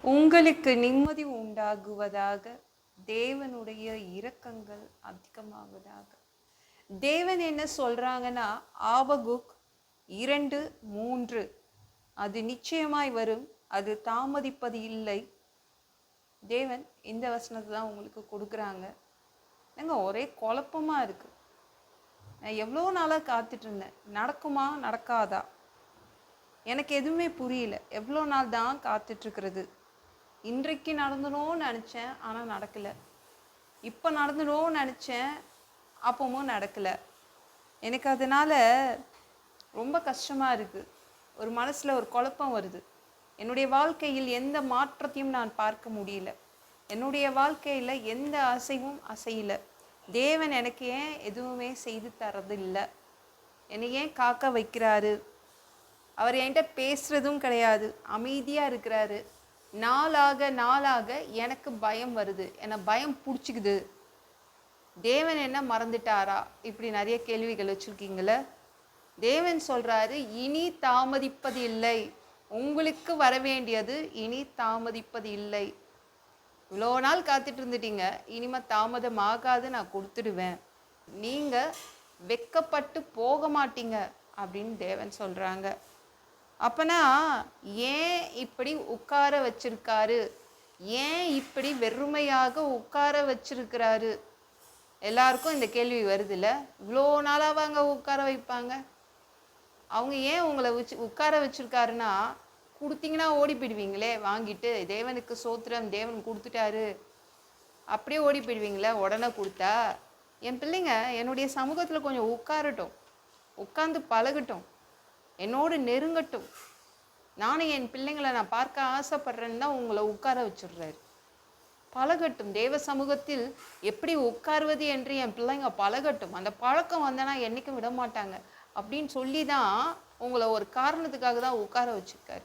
உங்களுக்கு நிம்மதி உண்டாகுவதாக, தேவனுடைய இரக்கங்கள் அதிகமாவதாக. தேவன் என்ன சொல்றாங்கன்னா, ஆபகுக் 2:3 அது நிச்சயமாய் வரும், அது தாமதிப்பது இல்லை. தேவன் இந்த வசனத்தை தான் உங்களுக்கு கொடுக்குறாங்க. ஒரே குழப்பமா இருக்கு. நான் எவ்வளோ நாளாக காத்துட்டு இருந்தேன், நடக்குமா நடக்காதா, எனக்கு எதுவுமே புரியல. எவ்வளோ நாள் தான் காத்துட்ருக்கிறது. இன்றைக்கு நடந்துடணும்னு நினச்சேன், ஆனால் நடக்கலை. இப்போ நடந்துடணும்னு நினச்சேன், அப்பவும் நடக்கலை. எனக்கு அதனால் ரொம்ப கஷ்டமாக இருக்குது. ஒரு மனசில் ஒரு குழப்பம் வருது. என்னுடைய வாழ்க்கையில் எந்த மாற்றத்தையும் நான் பார்க்க முடியல. என்னுடைய வாழ்க்கையில் எந்த அசைவும் அசையலை. தேவன் எனக்கு ஏன் எதுவுமே செய்து தரதில்லை? என்னை ஏன் காக்க வைக்கிறாரு? அவர் என்கிட்ட பேசுகிறதும் கிடையாது, அமைதியாக இருக்கிறாரு. நாளாக நாளாக எனக்கு பயம் வருது, என்னை பயம் பிடிச்சிக்குது. தேவன் என்ன மறந்துட்டாரா? இப்படி நிறைய கேள்விகள் வச்சுருக்கீங்கள. தேவன் சொல்கிறாரு, இனி தாமதிப்பது இல்லை. உங்களுக்கு வர வேண்டியது இனி தாமதிப்பது இல்லை. இவ்வளோ நாள் காத்துட்டு இருந்துட்டீங்க, இனிமேல் தாமதம் ஆகாது, நான் கொடுத்துடுவேன். நீங்கள் வெக்கப்பட்டு போக மாட்டீங்க அப்படின்னு தேவன் சொல்கிறாங்க. அப்பனா ஏன் இப்படி உட்கார வச்சிருக்காரு? ஏன் இப்படி வெறுமையாக உட்கார வச்சிருக்கிறாரு? எல்லாருக்கும் இந்த கேள்வி வருதுல்ல. இவ்வளோ நாளாக அங்கே உட்கார வைப்பாங்க. அவங்க ஏன் உங்களை உட்கார வச்சிருக்காருன்னா, கொடுத்தீங்கன்னா ஓடி போயிடுவீங்களே வாங்கிட்டு. தேவனுக்கு சோத்திரம், தேவன் கொடுத்துட்டாரு, அப்படியே ஓடி போயிடுவீங்களே உடனே கொடுத்தா. என் பிள்ளைங்க என்னுடைய சமூகத்தில் கொஞ்சம் உட்காரட்டும், உட்காந்து பழகட்டும், என்னோடு நெருங்கட்டும். நானும் என் பிள்ளைங்களை நான் பார்க்க ஆசைப்படுறேன்னு தான் உங்களை உட்கார வச்சுடுறாரு. பழகட்டும், தேவ சமூகத்தில் எப்படி உட்காருவது என்று என் பிள்ளைங்க பழகட்டும். அந்த பழக்கம் வந்தனா என்றைக்கும் விட மாட்டாங்க அப்படின்னு சொல்லி தான் உங்களை ஒரு காரணத்துக்காக தான் உட்கார வச்சுருக்காரு.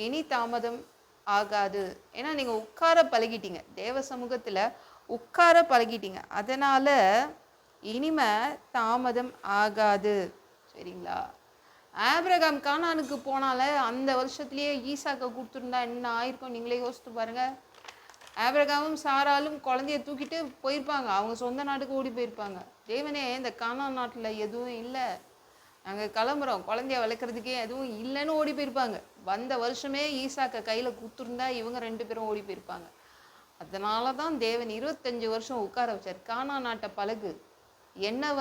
இனி தாமதம் ஆகாது. ஏன்னா நீங்கள் உட்கார பழகிட்டீங்க, தேவ சமூகத்தில் உட்கார பழகிட்டீங்க. அதனால் இனிமே தாமதம் ஆகாது. சரிங்களா? ஆபிரகாம் கானானுக்கு போனால அந்த வருஷத்துலேயே ஈசாக்கை கொடுத்துருந்தா என்ன ஆயிருக்கும் நீங்களே யோசித்து பாருங்கள். ஆபிரகாமும் சாராலும் குழந்தைய தூக்கிட்டு போயிருப்பாங்க, அவங்க சொந்த நாட்டுக்கு ஓடி போயிருப்பாங்க. தேவனே இந்த கானான் நாட்டில் எதுவும் இல்லை, நாங்கள் கிளம்புறோம், குழந்தைய வளர்க்குறதுக்கே எதுவும் இல்லைன்னு ஓடி போயிருப்பாங்க. வந்த வருஷமே ஈசாக்கை கையில் கொடுத்துருந்தா இவங்க 2 பேரும் ஓடி போயிருப்பாங்க. அதனால தான் தேவன் 25 வருஷம் உட்கார வச்சார். கானான் நாட்டை பழகு, என்ன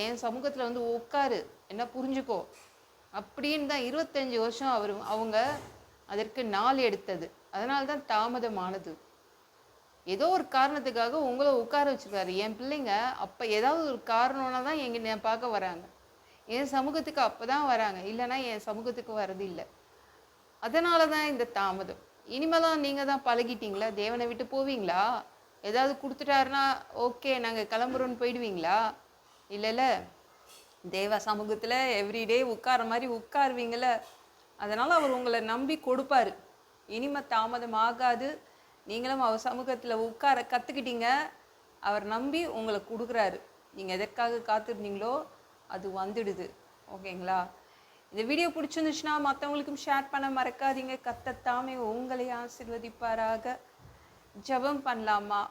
என் சமூகத்தில் உட்காரு, என்ன புரிஞ்சுக்கோ அப்படின்னு தான் 25 வருஷம் அவங்க அதற்கு நாள் எடுத்தது. அதனால தான் தாமதமானது. ஏதோ ஒரு காரணத்துக்காக உங்களை உட்கார வச்சுருக்காரு. என் பிள்ளைங்க அப்போ ஏதாவது ஒரு காரணம்னா தான் என்னை பார்க்க வராங்க, என் சமூகத்துக்கு அப்போ தான் வராங்க, இல்லைன்னா என் சமூகத்துக்கு வரதில்லை. அதனால தான் இந்த தாமதம். இனிமேலாம் நீங்கள் தான் பழகிட்டீங்களா? தேவனை விட்டு போவீங்களா? ஏதாவது கொடுத்துட்டாருன்னா ஓகே நாங்கள் கிளம்புறோன்னு போயிடுவீங்களா? இல்லைல்ல, தேவ சமூகத்தில் எவ்ரிடே உட்கார மாதிரி உட்காருவீங்கள. அதனால் அவர் உங்களை நம்பி கொடுப்பாரு. இனிமே தாமதம் ஆகாது. நீங்களும் அவர் சமூகத்தில் உட்கார கற்றுக்கிட்டீங்க. அவர் நம்பி உங்களை கொடுக்குறாரு. நீங்கள் எதற்காக காத்திருந்தீங்களோ அது வந்துடுது. ஓகேங்களா? இந்த வீடியோ பிடிச்சிருந்துச்சுன்னா மற்றவங்களுக்கும் ஷேர் பண்ண மறக்காதீங்க. கர்த்தர் உங்களை ஆசீர்வதிப்பாராக. ஜெபம் பண்ணலாமா?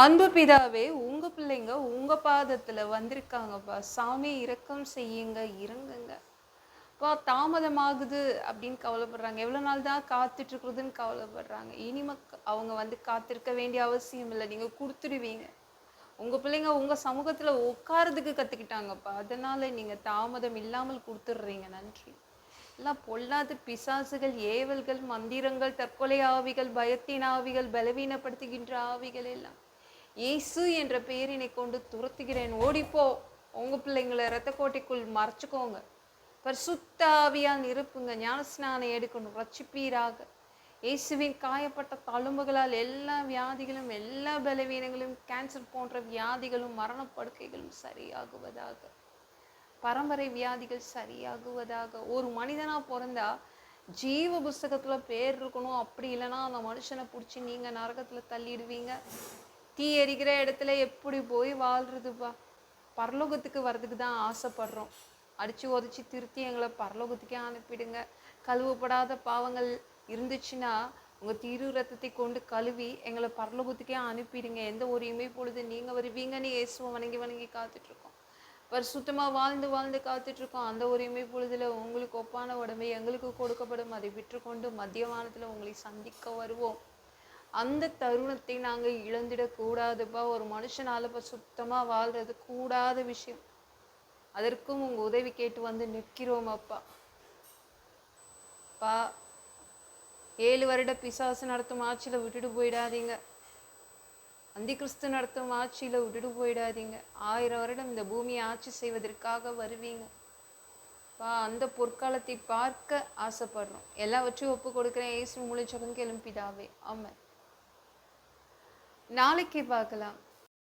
அன்பு பிதாவே, உங்க பிள்ளைங்க உங்க பாதத்துல வந்திருக்காங்கப்பா. சாமி இரக்கம் செய்யுங்க, இறங்குங்க பா. தாமதமாகுது அப்படின்னு கவலைப்படுறாங்க, எவ்வளோ நாள் தான் காத்துட்டு இருக்கிறதுன்னு கவலைப்படுறாங்க. இனிமே அவங்க காத்திருக்க வேண்டிய அவசியம் இல்லை, நீங்கள் கொடுத்துடுவீங்க. உங்கள் பிள்ளைங்க உங்கள் சமூகத்தில் உட்காரதுக்கு கற்றுக்கிட்டாங்கப்பா. அதனால் நீங்கள் தாமதம் இல்லாமல் கொடுத்துட்றீங்க. நன்றி. எல்லாம் பொல்லாத பிசாசுகள், ஏவல்கள், மந்திரங்கள், தற்கொலை ஆவிகள், பயத்தின் ஆவிகள், பலவீனப்படுத்துகின்ற ஆவிகள் எல்லாம் இயேசு என்ற பெயரினை கொண்டு துரத்துகிறேன். ஓடிப்போ. உங்கள் பிள்ளைங்களை இரத்த கோட்டைக்குள் மறைச்சிக்கோங்க. பரிசுத்த ஆவியால் நிரப்புங்க. ஞானஸ்நானம் எடுக்கணும், ரட்சிப்பீராக. இயேசுவின் காயப்பட்ட தழும்புகளால் எல்லா வியாதிகளும், எல்லா பலவீனங்களும், கேன்சர் போன்ற வியாதிகளும், மரணப்படுக்கைகளும் சரியாகுவதாக. பரம்பரை வியாதிகள் சரியாகுவதாக. ஒரு மனிதனாக பிறந்தா ஜீவ புஸ்தகத்தில் பேர் இருக்கணும். அப்படி இல்லைன்னா அந்த மனுஷனை பிடிச்சி நீங்கள் நரகத்தில் தள்ளிடுவீங்க. தீ எரிக்கிற இடத்துல எப்படி போய் வாழ்றதுப்பா? பரலோகத்துக்கு வர்றதுக்கு தான் ஆசைப்படுறோம். அடித்து உதச்சி திருத்தி எங்களை பரலோகத்துக்கே அனுப்பிடுங்க. கழுவப்படாத பாவங்கள் இருந்துச்சுன்னா உங்கள் திரு ரத்தத்தை கொண்டு கழுவி எங்களை பரலோகத்துக்கே அனுப்பிடுங்க. எந்த ஒரு இமை பொழுது நீங்கள் வருவீங்கன்னு இயேசுவை வணங்கி வணங்கி காத்துட்ருக்கோம். பரிசுத்தமாக வாழ்ந்து வாழ்ந்து காத்துட்ருக்கோம். அந்த ஒரு இமை பொழுதில் உங்களுக்கு ஒப்பான உடம்பை எங்களுக்கு கொடுக்கப்படும். அதை விற்றுக்கொண்டு மத்திய வானத்தில் உங்களை சந்திக்க வருவோம். அந்த தருணத்தை நாங்கள் இழந்துடக்கூடாதுப்பா. ஒரு மனுஷனால் இப்போ சுத்தமாக வாழ்கிறது கூடாத விஷயம். அதற்கும் உங்கள் உதவி கேட்டு வந்து நிற்கிறோம் அப்பா. 7 வருட பிசாசு நடத்தும் ஆட்சியில் விட்டுட்டு போயிடாதீங்க. அந்தி கிறிஸ்து நடத்தும் ஆட்சியில் விட்டுட்டு போயிடாதீங்க. 1000 வருடம் இந்த பூமியை ஆட்சி செய்வதற்காக வருவீங்க. அந்த பொற்காலத்தை பார்க்க ஆசைப்படுறோம். எல்லாவற்றையும் ஒப்பு கொடுக்குறேன். இயேசு மூலம் ஜெபம் கேளும் பிதாவே, ஆமென். நாளைக்கு பார்க்கலாம்.